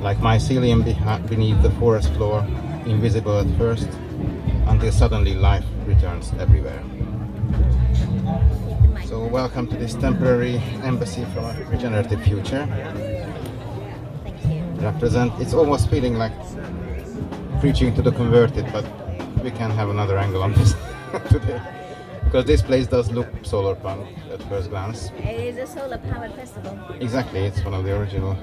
like mycelium beneath the forest floor, invisible at first, until suddenly life returns everywhere. So welcome to this temporary embassy from a regenerative future. It's almost feeling like preaching to the converted, but we can have another angle on this today. Because this place does look solar punk at first glance. It is a solar powered festival. Exactly, it's one of the original.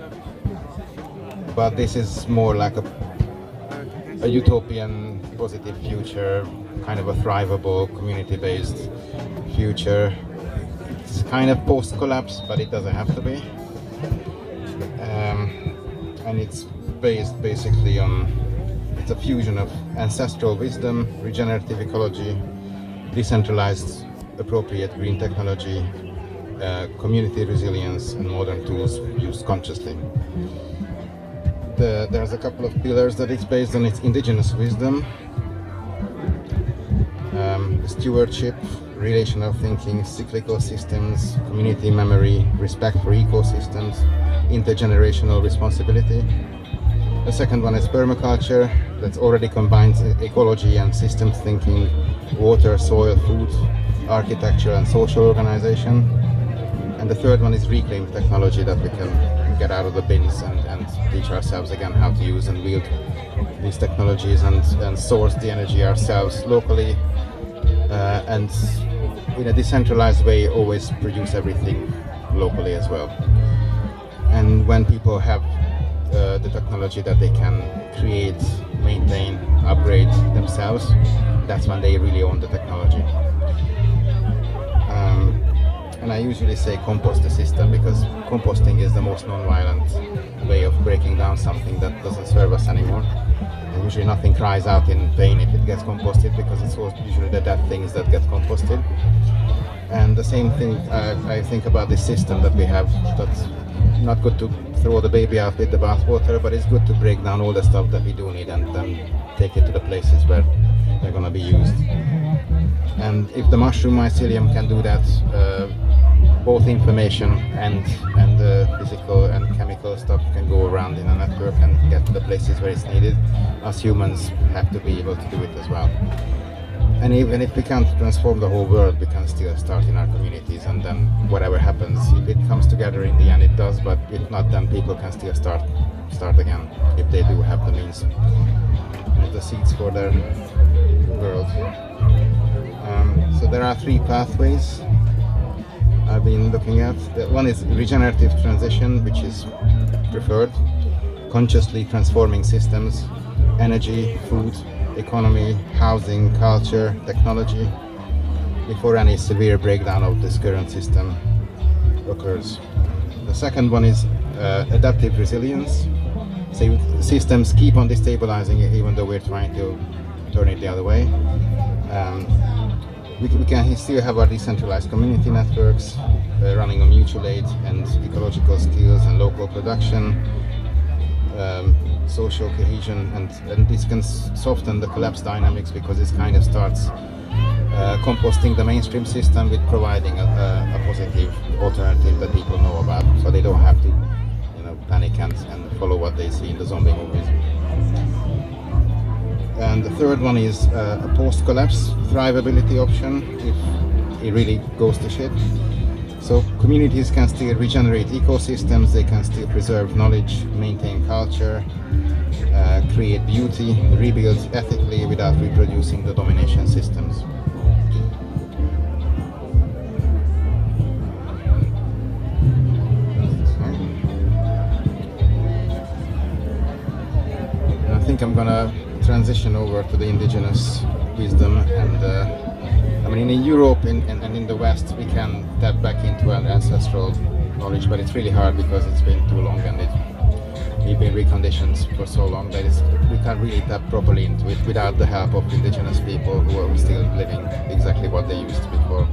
But this is more like a utopian, positive future, kind of a thrivable, community-based future. It's kind of post-collapse, but it doesn't have to be. And it's based basically on, it's a fusion of ancestral wisdom, regenerative ecology, decentralized appropriate green technology, community resilience, and modern tools used consciously. There's a couple of pillars that it's based on. Its indigenous wisdom, stewardship, relational thinking, cyclical systems, community memory, respect for ecosystems, intergenerational responsibility. The second one is permaculture, that already combines ecology and systems thinking, water, soil, food, architecture, and social organization. And the third one is reclaimed technology, that we can get out of the bins and teach ourselves again how to use and wield these technologies and source the energy ourselves locally, and in a decentralized way always produce everything locally as well. And when people have the technology that they can create, maintain, upgrade themselves, that's when they really own the technology. And I usually say compost the system, because composting is the most non-violent way of breaking down something that doesn't serve us anymore. And usually nothing cries out in pain if it gets composted, because it's usually the dead things that get composted. And the same thing I think about this system that we have, that's not good to throw the baby out with the bathwater, but it's good to break down all the stuff that we do need and then take it to the places where they're going to be used. And if the mushroom mycelium can do that, both information and physical and chemical stuff can go around in a network and get to the places where it's needed. Us humans have to be able to do it as well. And even if we can't transform the whole world, we can still start in our communities, and then whatever happens, if it comes together in the end, it does, but if not, then people can still start again, if they do have the means and the seeds for their world. So there are three pathways I've been looking at. One is regenerative transition, which is preferred, consciously transforming systems, energy, food, economy, housing, culture, technology, before any severe breakdown of this current system occurs. The second one is adaptive resilience. So systems keep on destabilizing even though we're trying to turn it the other way. We can still have our decentralized community networks running on mutual aid and ecological skills and local production, social cohesion, and this can soften the collapse dynamics, because it kind of starts composting the mainstream system with providing a positive alternative that people know about, so they don't have to panic and follow what they see in the zombie movies. And the third one is a post-collapse thrivability option if it really goes to shit. So communities can still regenerate ecosystems, they can still preserve knowledge, maintain culture, create beauty, rebuild ethically without reproducing the domination systems. And I think I'm gonna transition over to the indigenous wisdom, and I mean, in Europe and in the West we can tap back into our ancestral knowledge, but it's really hard because it's been too long and we've been reconditioned for so long that we can't really tap properly into it without the help of indigenous people who are still living exactly what they used to before.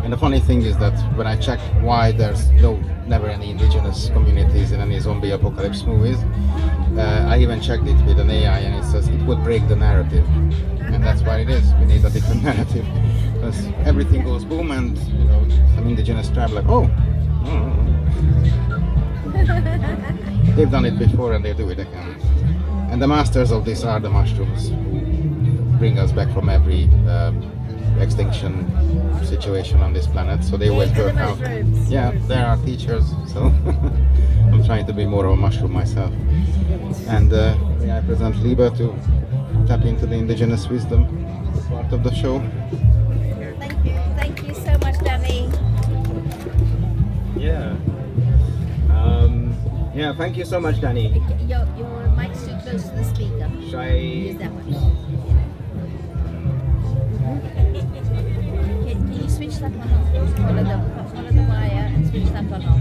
And the funny thing is that when I check why there's never any indigenous communities in any zombie apocalypse movies, I even checked it with an AI and it says it would break the narrative. And that's why it is. We need a different narrative. Because everything goes boom and some indigenous tribe like, oh. they've done it before and they do it again. And the masters of this are the mushrooms who bring us back from every extinction situation on this planet. So they always And the work out. mushrooms. Yeah, they're our teachers. So I'm trying to be more of a mushroom myself. And I present Liebe to tap into the indigenous wisdom part of the show. Thank you. Thank you so much, Danny. Yeah. Yeah, thank you so much, Danny. Your mic's too close to the speaker. Should I... Use that one. Can you switch that one off? Follow the wire and switch that one off.